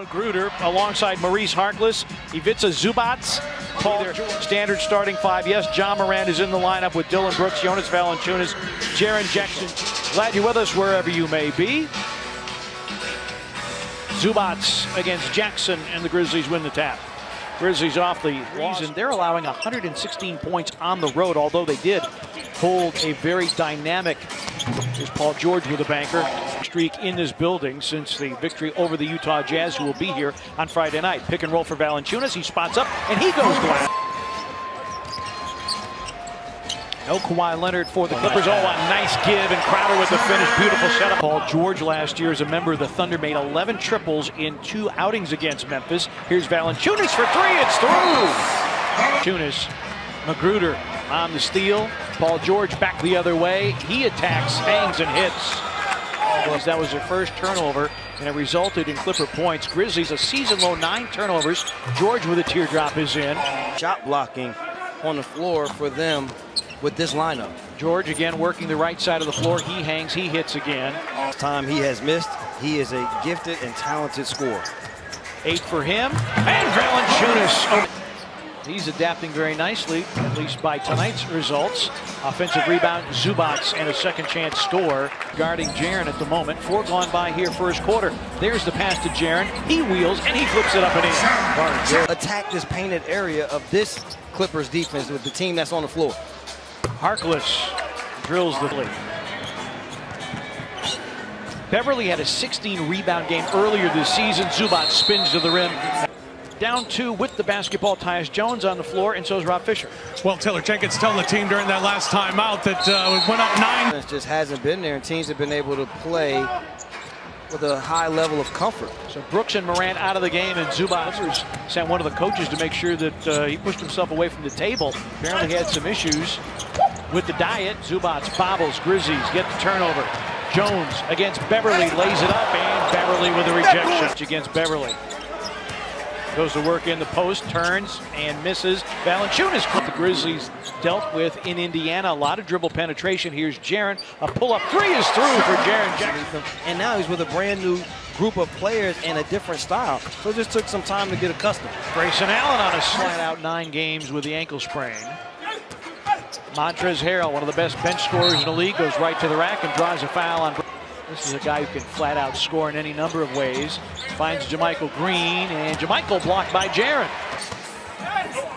Magruder alongside Maurice Harkless, Ivica Zubats, Paul standard starting five. Yes, John Moran is in the lineup with Dylan Brooks, Jonas Valanciunas, Jaren Jackson. Glad you're with us wherever you may be. Zubats against Jackson, and the Grizzlies win the tap. Grizzlies off the season. They're allowing 116 points on the road, although they did hold a very dynamic, here's Paul George with a banker, streak in this building since the victory over the Utah Jazz, who will be here on Friday night. Pick and roll for Valanciunas. He spots up, and he goes glass. No Kawhi Leonard for the Clippers. Oh, a nice give, and Crowder with the finish. Beautiful setup. Paul George last year as a member of the Thunder made 11 triples in 2 outings against Memphis. Here's Valanciunas for 3. It's through. Valanciunas, Magruder on the steal. Paul George back the other way. He attacks, hangs, and hits. That was their first turnover, and it resulted in Clipper points. Grizzlies a season-low 9 turnovers. George with a teardrop is in. Shot blocking on the floor for them with this lineup. George again working the right side of the floor. He hangs, he hits again. All time he has missed. He is a gifted and talented scorer. 8 for him, and Valanciunas. Oh, he's adapting very nicely, at least by tonight's results. Offensive rebound, Zubats, and a second chance score. Guarding Jaren at the moment. 4 gone by here first quarter. There's the pass to Jaren. He wheels, and he flips it up and in. Attack this painted area of this Clippers defense with the team that's on the floor. Harkless drills the lead. Beverly had a 16 rebound game earlier this season. Zubats spins to the rim. Down 2 with the basketball. Tyus Jones on the floor, and so is Rob Fisher. Well, Taylor Jenkins telling the team during that last timeout that we went up 9. It just hasn't been there, and teams have been able to play with a high level of comfort. So Brooks and Morant out of the game, and Zubats sent one of the coaches to make sure that he pushed himself away from the table. Apparently had some issues with the diet. Zubats bobbles. Grizzlies get the turnover. Jones against Beverly, lays it up, and Beverly with a rejection against Beverly. Goes to work in the post, turns and misses. Valanciunas. The Grizzlies dealt with in Indiana. A lot of dribble penetration. Here's Jaren. A pull-up 3 is through for Jaren Jackson. And now he's with a brand new group of players and a different style. So it just took some time to get accustomed. Grayson Allen on a flat out 9 games with the ankle sprain. Montrezl Harrell, one of the best bench scorers in the league, goes right to the rack and draws a foul on. This is a guy who can flat out score in any number of ways. Finds JaMychal Green, and JaMychal blocked by Jaren.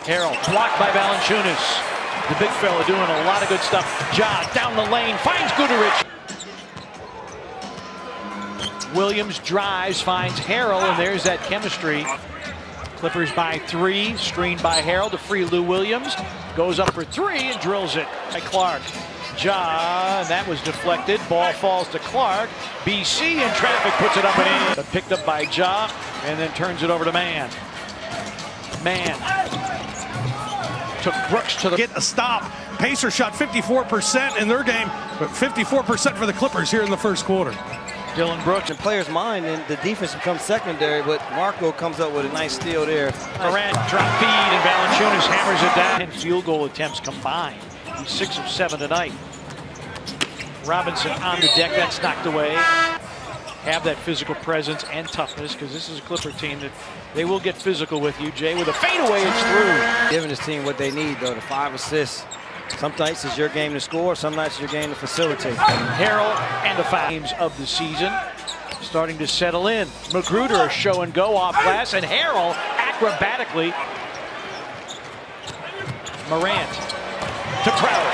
Harrell blocked by Valanciunas. The big fella doing a lot of good stuff. Ja down the lane, finds Gudarich. Williams drives, finds Harrell, and there's that chemistry. Clippers by 3, screened by Harrell to free Lou Williams. Goes up for 3 and drills it by Clark. Ja, and that was deflected. Ball falls to Clark. BC in traffic puts it up and in. But picked up by Ja, and then turns it over to Mann. Mann took Brooks to the... Get a stop. Pacers shot 54% in their game, but 54% for the Clippers here in the first quarter. Dylan Brooks. In players' mind, and the defense becomes secondary, but Marco comes up with a nice steal there. Morant drop feed, and Valanciunas hammers it down. 10 field goal attempts combined. He's 6 of 7 tonight. Robinson on the deck, that's knocked away. Have that physical presence and toughness, because this is a Clipper team that they will get physical with you. Jay with a fadeaway, it's through. Giving this team what they need, though, the 5 assists. Some nights it's your game to score, some nights it's your game to facilitate. Harrell and the 5 games of the season starting to settle in. Magruder a show and go off glass, and Harrell acrobatically. Morant to Crowder.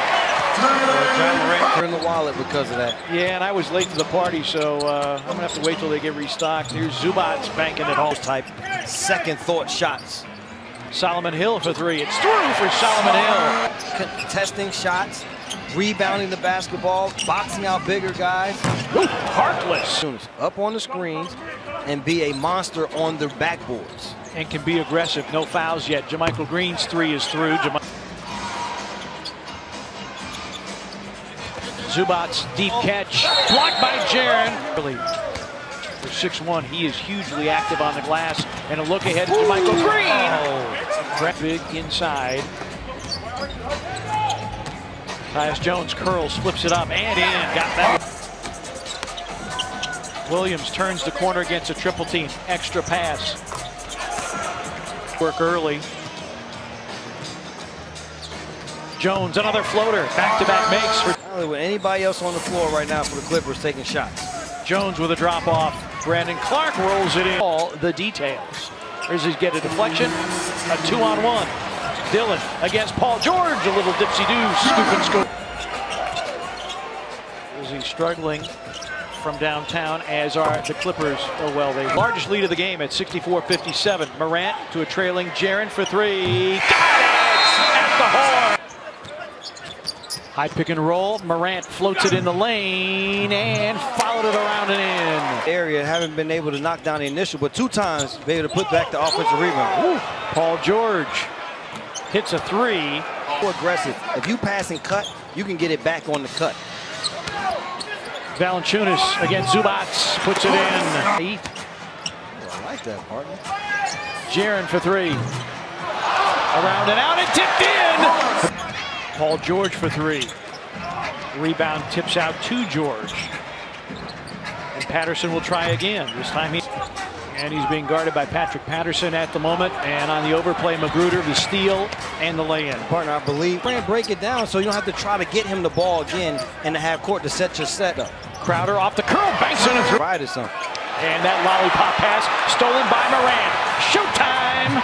John Morant turned the wallet because of that. Yeah, and I was late to the party, so I'm going to have to wait till they get restocked. Here's Zubats banking it home. Type second thought shots. Solomon Hill for 3. It's through for Solomon Hill. Contesting shots, rebounding the basketball, boxing out bigger guys. Ooh, Harkless. Up on the screens and be a monster on the backboards. And can be aggressive. No fouls yet. JaMychal Green's 3 is through. Zubats deep catch. Blocked by Jaren. For 6'1", he is hugely active on the glass. And a look ahead to JaMychal Green. Big inside. Tyus Jones curls, flips it up, and in. Got that. Williams turns the corner against a triple team. Extra pass. Work early. Jones, another floater. Back-to-back makes. With anybody else on the floor right now for the Clippers taking shots. Jones with a drop-off. Brandon Clark rolls it in. All the details. Grizzlies get a deflection. A 2-on-1. Dillon against Paul George. A little dipsy-do. Scoop and score. Grizzlies struggling from downtown, as are the Clippers. Oh, well, the largest lead of the game at 64-57. Morant to a trailing Jaren for three. Got it! At the horn. High pick and roll. Morant floats it in the lane and followed it around and in. Area haven't been able to knock down the initial, but 2 times be able to put back the offensive rebound. Woo. Paul George hits a three. More aggressive. If you pass and cut, you can get it back on the cut. Valanciunas against Zubac puts it in. I like that, partner. Jaren for three. Around and out and tipped in. Paul George for three. Rebound tips out to George. And Patterson will try again. This time he's being guarded by Patrick Patterson at the moment. And on the overplay, Magruder, the steal and the lay-in. Partner, I believe. Break it down so you don't have to try to get him the ball again and to have court to set your set up. Crowder off the curl, banks in a three. Right or something. And that lollipop pass stolen by Morant. Showtime!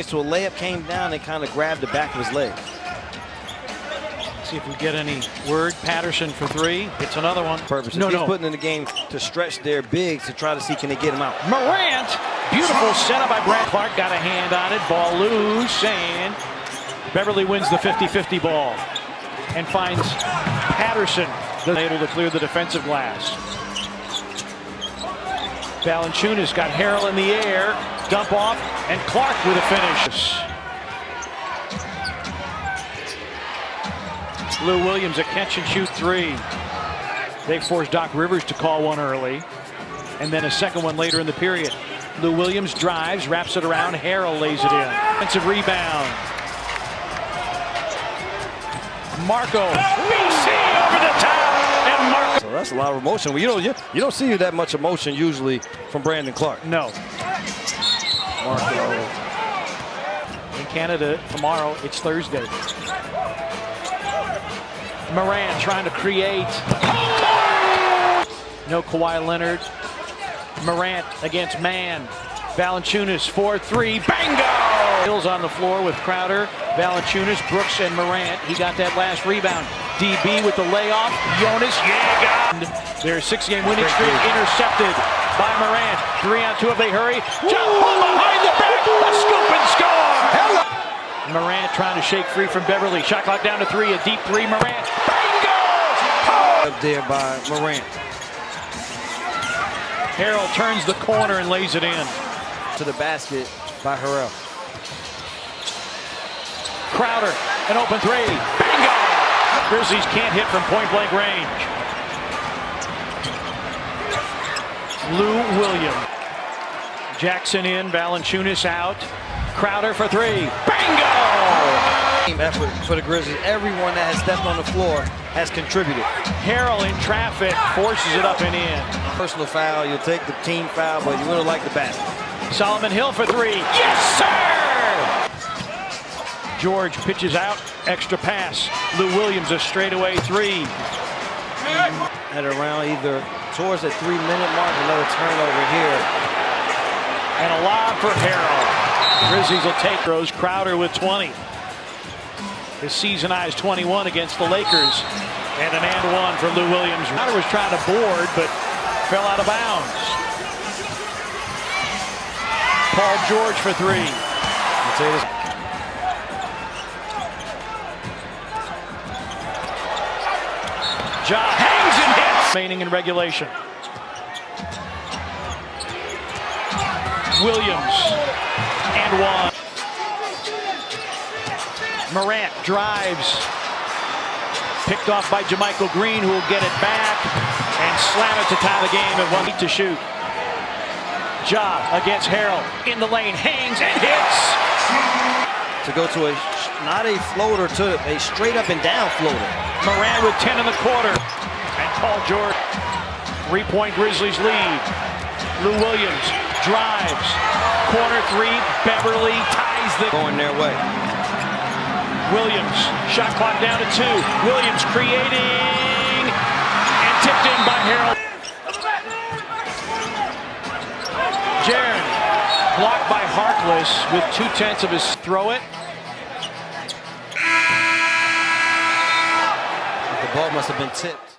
So a layup came down and kind of grabbed the back of his leg. See if we get any word. Patterson for three. It's another one. Purpose. He's putting in the game to stretch their bigs to try to see can they get him out. Morant, beautiful setup by Brad Clark. Got a hand on it. Ball loose, and Beverly wins the 50-50 ball and finds Patterson able to clear the defensive glass. Valanciunas got Harrell in the air. Dump off, and Clark with a finish. Lou Williams a catch and shoot three. They forced Doc Rivers to call one early, and then a second one later in the period. Lou Williams drives, wraps it around. Harrell lays it in. Defensive rebound. Marco, BC over the top, and Marco. So that's a lot of emotion. Well, you don't see that much emotion usually from Brandon Clark. No. Marco. In Canada tomorrow, it's Thursday. Morant trying to create. No Kawhi Leonard. Morant against man. Valanciunas 4-3. Bango! Hills on the floor with Crowder, Valanciunas, Brooks, and Morant. He got that last rebound. DB with the layoff. Jonas, their 6-game winning streak intercepted by Morant. 3-on-2 if they hurry. Jump behind the back. A scoop and score. Morant trying to shake free from Beverly. Shot clock down to 3. A deep 3. Morant. Bingo! Up there by Morant. Harrell turns the corner and lays it in. To the basket by Harrell. Crowder, an open three. Bingo! Grizzlies can't hit from point-blank range. Lou Williams. Jackson in, Valanciunas out. Crowder for three. Bingo! Team effort for the Grizzlies. Everyone that has stepped on the floor has contributed. Harrell in traffic, forces it up and in. Personal foul, you'll take the team foul, but you really like the basket. Solomon Hill for three. Yes, sir! George pitches out, extra pass. Lou Williams a straightaway three. At around either towards the 3-minute mark, another turnover here. And a lob for Harrell. Grizzlies will take Rose. Crowder with 20. His season high is 21 against the Lakers. And an and one for Lou Williams. Crowder was trying to board, but fell out of bounds. Paul George for three. Ja hangs and hits. Remaining in regulation. Williams and one. Morant drives. Picked off by JaMychal Green, who will get it back and slam it to tie the game at 1 to shoot. Ja against Harrell in the lane, hangs and hits. To go to not a floater, to a straight up and down floater. Morant with 10 in the quarter. And Paul George. 3-point Grizzlies lead. Lou Williams drives. Corner three. Beverly ties the... Going their way. Williams. Shot clock down to 2. Williams creating. And tipped in by Harold. Jaren. Blocked by Harkless with 2/10 of his throw it. The ball must have been tipped.